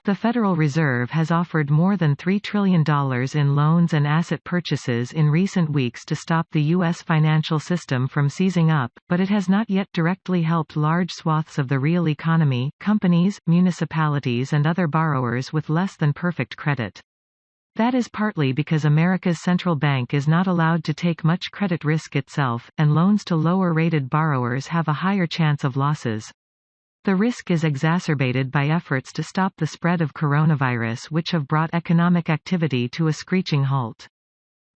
The Federal Reserve has offered more than $3 trillion in loans and asset purchases in recent weeks to stop the U.S. financial system from seizing up, but it has not yet directly helped large swaths of the real economy, companies, municipalities and other borrowers with less than perfect credit. That is partly because America's central bank is not allowed to take much credit risk itself, and loans to lower-rated borrowers have a higher chance of losses. The risk is exacerbated by efforts to stop the spread of coronavirus, which have brought economic activity to a screeching halt.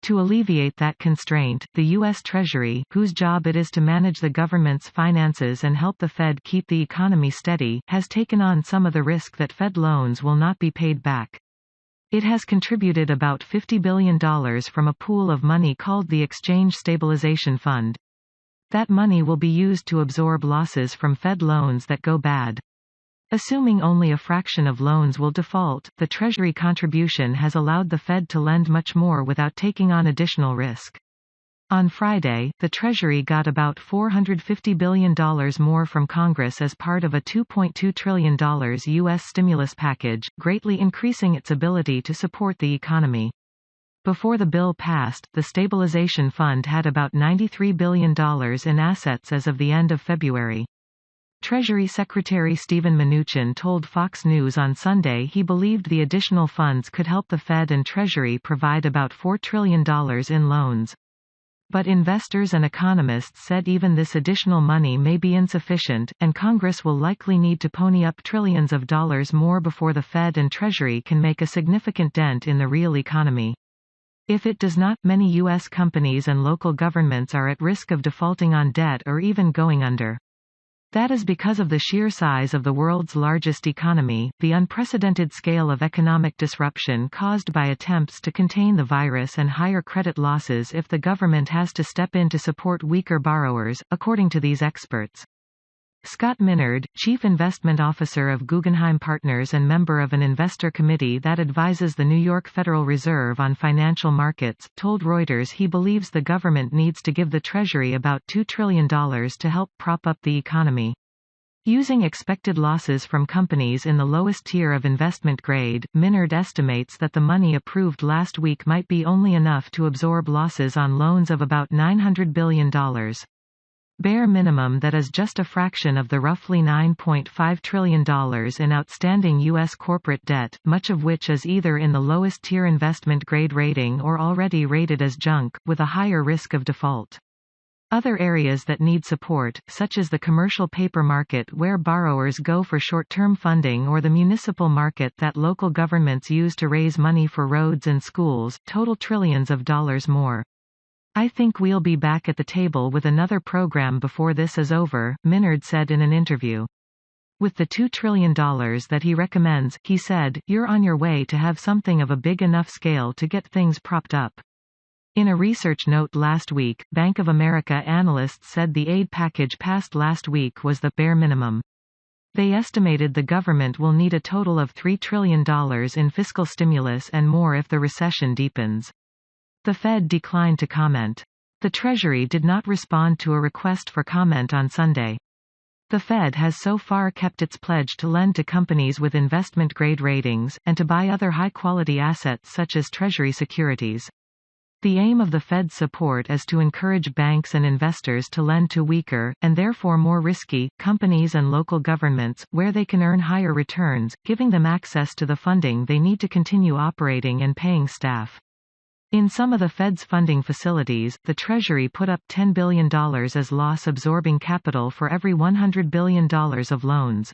To alleviate that constraint, the U.S. Treasury, whose job it is to manage the government's finances and help the Fed keep the economy steady, has taken on some of the risk that Fed loans will not be paid back. It has contributed about $50 billion from a pool of money called the Exchange Stabilization Fund. That money will be used to absorb losses from Fed loans that go bad. Assuming only a fraction of loans will default, the Treasury contribution has allowed the Fed to lend much more without taking on additional risk. On Friday, the Treasury got about $450 billion more from Congress as part of a $2.2 trillion U.S. stimulus package, greatly increasing its ability to support the economy. Before the bill passed, the Stabilization Fund had about $93 billion in assets as of the end of February. Treasury Secretary Steven Mnuchin told Fox News on Sunday he believed the additional funds could help the Fed and Treasury provide about $4 trillion in loans. But investors and economists said even this additional money may be insufficient, and Congress will likely need to pony up trillions of dollars more before the Fed and Treasury can make a significant dent in the real economy. If it does not, many U.S. companies and local governments are at risk of defaulting on debt or even going under. That is because of the sheer size of the world's largest economy, the unprecedented scale of economic disruption caused by attempts to contain the virus, and higher credit losses if the government has to step in to support weaker borrowers, according to these experts. Scott Minerd, Chief Investment Officer of Guggenheim Partners and member of an investor committee that advises the New York Federal Reserve on financial markets, told Reuters he believes the government needs to give the Treasury about $2 trillion to help prop up the economy. Using expected losses from companies in the lowest tier of investment grade, Minerd estimates that the money approved last week might be only enough to absorb losses on loans of about $900 billion. Bare minimum, that is just a fraction of the roughly $9.5 trillion in outstanding U.S. corporate debt, much of which is either in the lowest tier investment grade rating or already rated as junk, with a higher risk of default. Other areas that need support, such as the commercial paper market where borrowers go for short-term funding, or the municipal market that local governments use to raise money for roads and schools, total trillions of dollars more. I think we'll be back at the table with another program before this is over, Minerd said in an interview. With the $2 trillion that he recommends, he said, you're on your way to have something of a big enough scale to get things propped up. In a research note last week, Bank of America analysts said the aid package passed last week was the bare minimum. They estimated the government will need a total of $3 trillion in fiscal stimulus and more if the recession deepens. The Fed declined to comment. The Treasury did not respond to a request for comment on Sunday. The Fed has so far kept its pledge to lend to companies with investment-grade ratings, and to buy other high-quality assets such as Treasury securities. The aim of the Fed's support is to encourage banks and investors to lend to weaker, and therefore more risky, companies and local governments, where they can earn higher returns, giving them access to the funding they need to continue operating and paying staff. In some of the Fed's funding facilities, the Treasury put up $10 billion as loss-absorbing capital for every $100 billion of loans.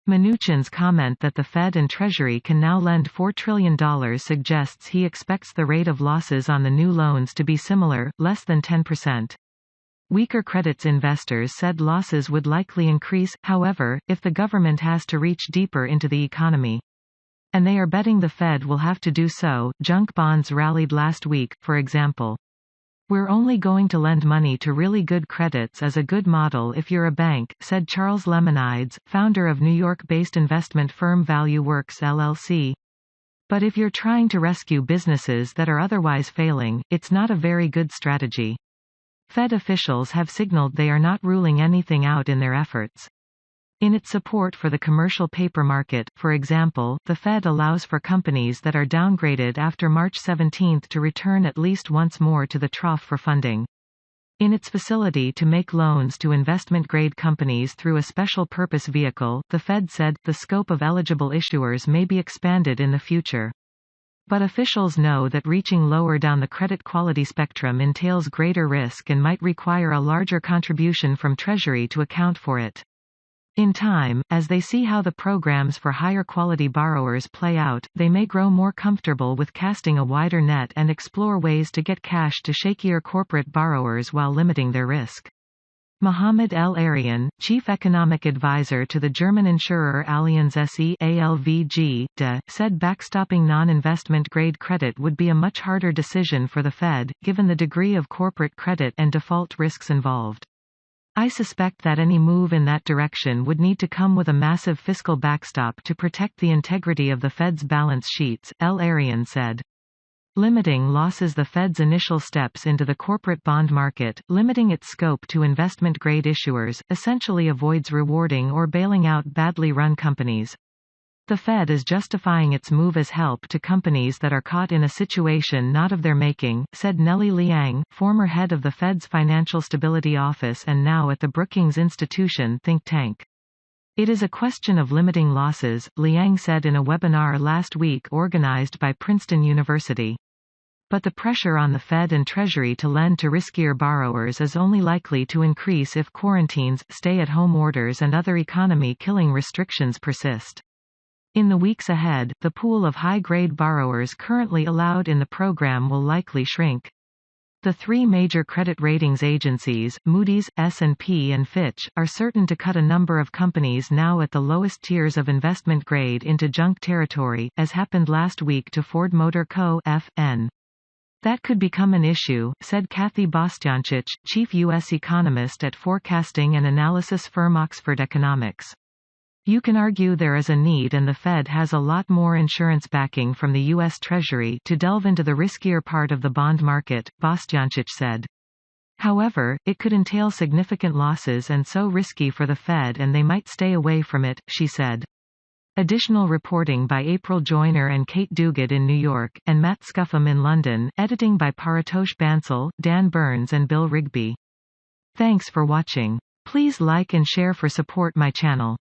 Mnuchin's comment that the Fed and Treasury can now lend $4 trillion suggests he expects the rate of losses on the new loans to be similar, less than 10%. Weaker credits investors said losses would likely increase, however, if the government has to reach deeper into the economy. And they are betting the Fed will have to do so. Junk bonds rallied last week, for example. We're only going to lend money to really good credits as a good model if you're a bank, said Charles Lemonides, founder of New York-based investment firm Value Works LLC. But if you're trying to rescue businesses that are otherwise failing, it's not a very good strategy. Fed officials have signaled they are not ruling anything out in their efforts. In its support for the commercial paper market, for example, the Fed allows for companies that are downgraded after March 17 to return at least once more to the trough for funding. In its facility to make loans to investment-grade companies through a special purpose vehicle, the Fed said, the scope of eligible issuers may be expanded in the future. But officials know that reaching lower down the credit quality spectrum entails greater risk and might require a larger contribution from Treasury to account for it. In time, as they see how the programs for higher quality borrowers play out, they may grow more comfortable with casting a wider net and explore ways to get cash to shakier corporate borrowers while limiting their risk. Mohamed El Arian, chief economic advisor to the German insurer Allianz SE (ALVG) said backstopping non-investment grade credit would be a much harder decision for the Fed, given the degree of corporate credit and default risks involved. I suspect that any move in that direction would need to come with a massive fiscal backstop to protect the integrity of the Fed's balance sheets, El Arian said. Limiting losses. The Fed's initial steps into the corporate bond market, limiting its scope to investment-grade issuers, essentially avoids rewarding or bailing out badly run companies. The Fed is justifying its move as help to companies that are caught in a situation not of their making, said Nellie Liang, former head of the Fed's Financial Stability Office and now at the Brookings Institution think tank. It is a question of limiting losses, Liang said in a webinar last week organized by Princeton University. But the pressure on the Fed and Treasury to lend to riskier borrowers is only likely to increase if quarantines, stay-at-home orders and other economy-killing restrictions persist. In the weeks ahead, the pool of high-grade borrowers currently allowed in the program will likely shrink. The three major credit ratings agencies, Moody's, S&P and Fitch, are certain to cut a number of companies now at the lowest tiers of investment grade into junk territory, as happened last week to Ford Motor Co. F.N. That could become an issue, said Kathy Bostianchich, chief U.S. economist at forecasting and analysis firm Oxford Economics. You can argue there is a need and the Fed has a lot more insurance backing from the U.S. Treasury to delve into the riskier part of the bond market, Bostianchich said. However, it could entail significant losses and so risky for the Fed and they might stay away from it, she said. Additional reporting by April Joyner and Kate Duguid in New York, and Matt Scuffham in London, editing by Paratosh Bansal, Dan Burns and Bill Rigby. Thanks for watching. Please like and share for support my channel.